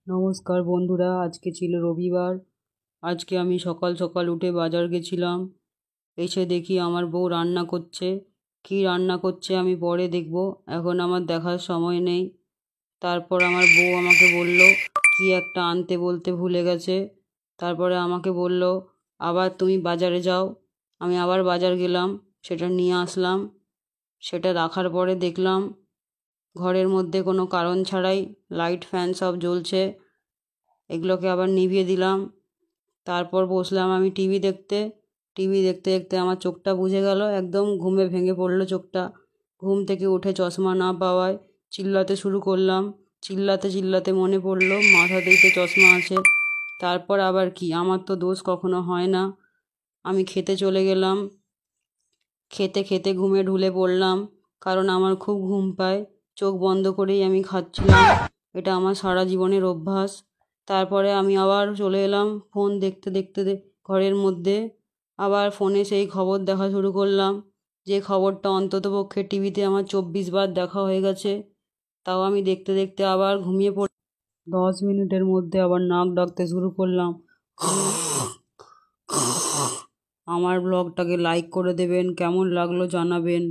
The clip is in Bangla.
নমস্কার বন্ধুরা, আজকে ছিল রবিবার। আজকে আমি সকাল সকাল উঠে বাজার গেছিলাম। এসে দেখি আমার বউ রান্না করছে। কি রান্না করছে আমি পরে দেখব, এখন আমার দেখার সময় নেই। তারপর আমার বউ আমাকে বলল কি একটা আনতে বলতে ভুলে গেছে। তারপরে আমাকে বলল আবার তুমি বাজারে যাও। আমি আবার বাজার গেলাম, সেটা নিয়ে আসলাম। সেটা রাখার পরে দেখলাম ঘরের মধ্যে কোনো কারণ ছাড়াই লাইট ফ্যান সব জ্বলছে। এগুলোকে আবার নিভিয়ে দিলাম। তারপর বসলাম আমি টিভি দেখতে। টিভি দেখতে দেখতে আমার চোখটা বুজে গেল, একদম ঘুমে ভেঙে পড়লো চোখটা। ঘুম থেকে উঠে চশমা না পাওয়ায় চিল্লাতে শুরু করলাম। চিল্লাতে চিল্লাতে মনে পড়লো মাথাতেই তো চশমা আছে। তারপর আবার কি, আমার তো দোষ কখনো হয় না। আমি খেতে চলে গেলাম। খেতে খেতে ঘুমে ঢুলে পড়লাম, কারণ আমার খুব ঘুম পায়। চোখ বন্ধ করেই আমি খাচ্ছিলাম। এটা আমার সারা জীবনের অভ্যাস। তারপরে আমি আবার চলে এলাম ফোন দেখতে দেখতে ঘরের মধ্যে। আবার ফোনে সেই খবর দেখা শুরু করলাম, যে খবরটা অন্ততপক্ষে টিভিতে আমার 24 বার দেখা হয়ে গেছে। তাও আমি দেখতে দেখতে আবার ঘুমিয়ে পড়ি। 10 মিনিটের মধ্যে আবার নাক ডাকতে শুরু করলাম। আমার ব্লগটাকে লাইক করে দেবেন, কেমন লাগলো জানাবেন।